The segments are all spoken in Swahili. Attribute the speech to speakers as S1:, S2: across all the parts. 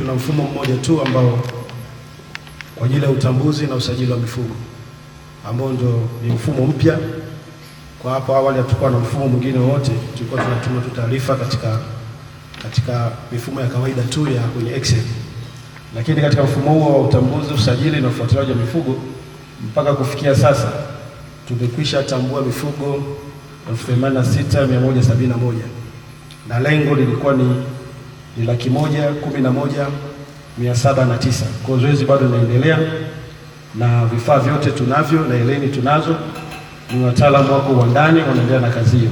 S1: tuna mfumo mmoja tu ambao kwa ajili ya utambuzi na usajili wa mifugo, ambao ndio ni mfumo mpya. Kwa hapo awali hatukuwa na mfumo mwingine wote, tulikuwa tunatuma tu taarifa katika mifumo ya kawaida tu ya kwenye Excel. Lakini katika mfumo huo wa utambuzi, usajili na ufuatiliaji wa mifugo, mpaka kufikia sasa tumekwisha tambua mifugo 86,171 na lengo lilikuwa ni 111,709. Kwa zoezi bado linaendelea na vifaa vyote tunavyo na eleni tunazo. Ni wataalamu wako uwandani wanaendelea na kazi hiyo.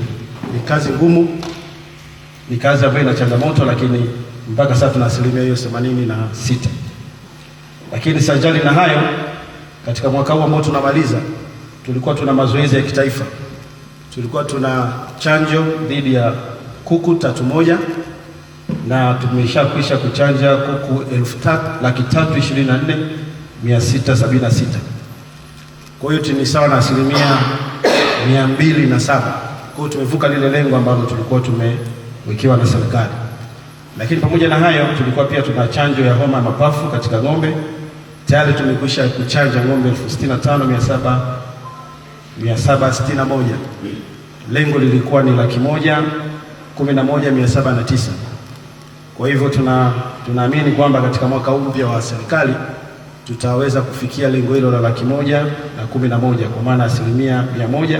S1: Ni kazi ngumu, ni kazi ambayo ina changamoto, lakini mpaka sasa tuna asilimia hiyo 86. Lakini sanjali na hayo, katika mwaka huu ambao tunamaliza, tulikuwa tuna mazoezi ya kitaifa. Tulikuwa tuna chanjo dhidi ya kuku 3,100 na tumeshakwisha kuchanja kuku 3,324,676. Kwa hiyo ni sawa na asilimia 207. Kwa hiyo tumevuka lile lengo ambalo tulikuwa tumewekewa na serikali. Lakini pamoja na hayo, tulikuwa pia tuna chanjo ya homa ya mapafu katika ng'ombe. Tayari tumekwisha kuchanja ng'ombe 65,761. Lengo lilikuwa ni 111,709. Kwa hivyo tunaamini kwamba katika mwaka huu mpya wa serikali tutaweza kufikia lengo hilo la 111,011 kwa maana asilimia 100,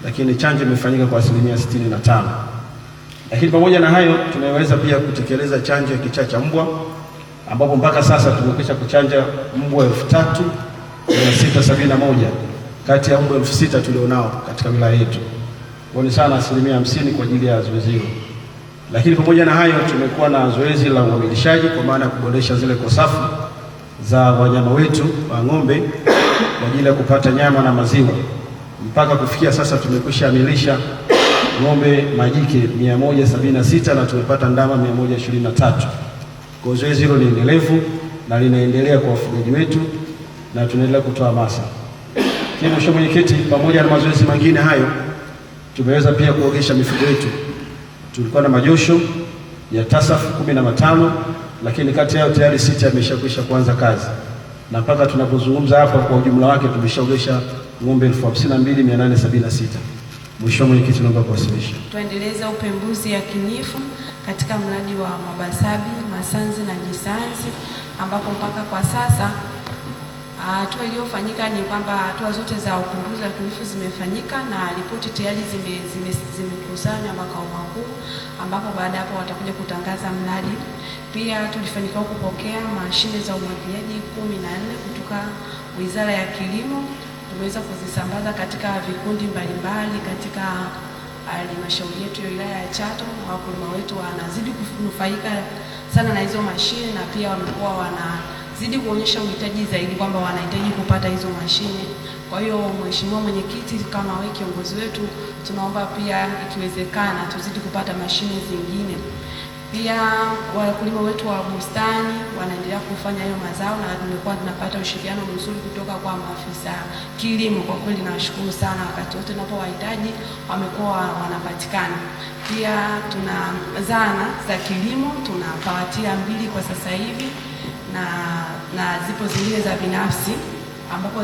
S1: lakini chanjo imefanyika kwa asilimia 65. Lakini pamoja na hayo, tumeweza pia kutekeleza chanjo ya kichaa cha mbwa, ambapo mpaka sasa tumekwisha kuchanja mbwa 3,671 kati ya mbwa 6,000 tulionao katika wilaya yetu. Kwa ni sana asilimia 50 kwa ajili ya zoezi hilo. Lakini pamoja na hayo, tumekuwa na zoezi la uhamilishaji kwa maana ya kuboresha zile kosafu za wanyama wetu wa ng'ombe kwa ajili ya kupata nyama na maziwa. Mpaka kufikia sasa tumekwisha hamilisha ng'ombe majike 176 na tumepata ndama 123. Kwa zoezi hilo ni endelevu na linaendelea kwa wafugaji wetu na tunaendelea kutoa hamasa. Mheshimiwa Mwenyekiti, pamoja na mazoezi mengine hayo, tumeweza pia kuogesha mifugo yetu. Tulikuwa na majosho ya TASAF 15, lakini kati yao tayari 6 yameshakwisha kuanza kazi. Na mpaka tunapozungumza hapa, kwa ujumla wake tumeshaogesha ng'ombe 52,876. Mheshimiwa Mwenyekiti, naomba kuwasilisha.
S2: Tuendeleza upembuzi yakinifu katika mradi wa Mabasabi, Masanzi na Jisanzi, ambapo mpaka kwa sasa hatua iliyofanyika ni kwamba hatua zote za upembuzi yakinifu zimefanyika na ripoti tayari zimekusanywa makao makuu, ambapo baada hapo watakuja kutangaza mradi. Pia tulifanikiwa kupokea mashine za umwagiliaji 14 kutoka Wizara ya Kilimo. Tumeweza kuzisambaza katika vikundi mbalimbali katika halmashauri yetu ya wilaya ya Chato. Wakulima wetu wanazidi kunufaika sana na hizo mashine na pia wamekuwa wanazidi kuonyesha uhitaji zaidi kwamba wanahitaji kupata hizo mashine. Kwa hiyo Mheshimiwa Mwenyekiti, kama wewe kiongozi wetu, tunaomba pia ikiwezekana tuzidi kupata mashine zingine. Pia wakulima wetu wa bustani wanaendelea kufanya hayo mazao na tumekuwa tunapata ushirikiano mzuri kutoka kwa maafisa kilimo. Kwa kweli nawashukuru sana, wakati wote tunapowahitaji wamekuwa wanapatikana. Pia tuna zana za kilimo, tuna pawatia 2 kwa sasa hivi na zipo zingine za binafsi ambapo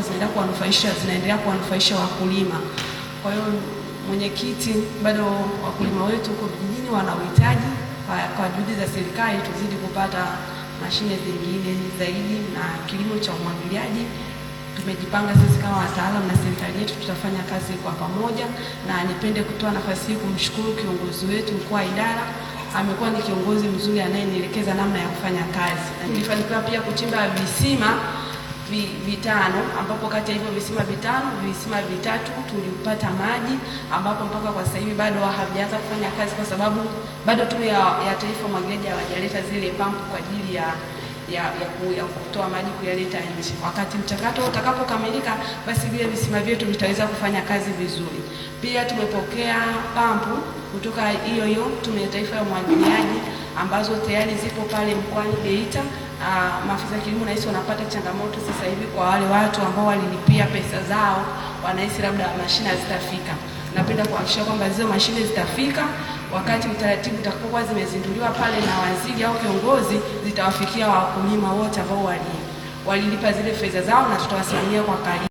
S2: zinaendelea kuwanufaisha wakulima. Kwa hiyo Mwenyekiti, bado wakulima wetu huko vijijini wana uhitaji. Kwa juhudi za serikali tuzidi kupata mashine zingine zaidi na kilimo cha umwagiliaji. Tumejipanga sisi kama wataalamu na serikali yetu tutafanya kazi kwa pamoja, na nipende kutoa nafasi hii kumshukuru kiongozi wetu mkuu wa idara. Amekuwa ni kiongozi mzuri anayenielekeza namna ya kufanya kazi. Nilifanikiwa pia kuchimba visima 5 ambapo kati ya hivyo visima 5, visima 3 tulipata maji, ambapo mpaka kwa sasa hivi bado havijaanza kufanya kazi kwa sababu bado Tume ya Taifa Umwagiliaji hawajaleta zile pampu kwa ajili ya kutoa maji kuyaleta nje. Wakati mchakato utakapokamilika, basi vile visima vyetu vitaweza kufanya kazi vizuri. Pia tumepokea pampu kutoka hiyo Tume ya Taifa ya Umwagiliaji ambazo tayari zipo pale mkoani Geita. Maafisa kilimo nahisi wanapata changamoto sasa hivi kwa wale watu ambao walilipia pesa zao, wanahisi labda mashine hazitafika. napenda kuhakikisha kwamba hizo mashine zitafika wakati utaratibu utakapokuwa zimezinduliwa pale na waziri au kiongozi, zitawafikia wakulima wote ambao walilipa zile fedha zao, na tutawasimamia kwa karibu.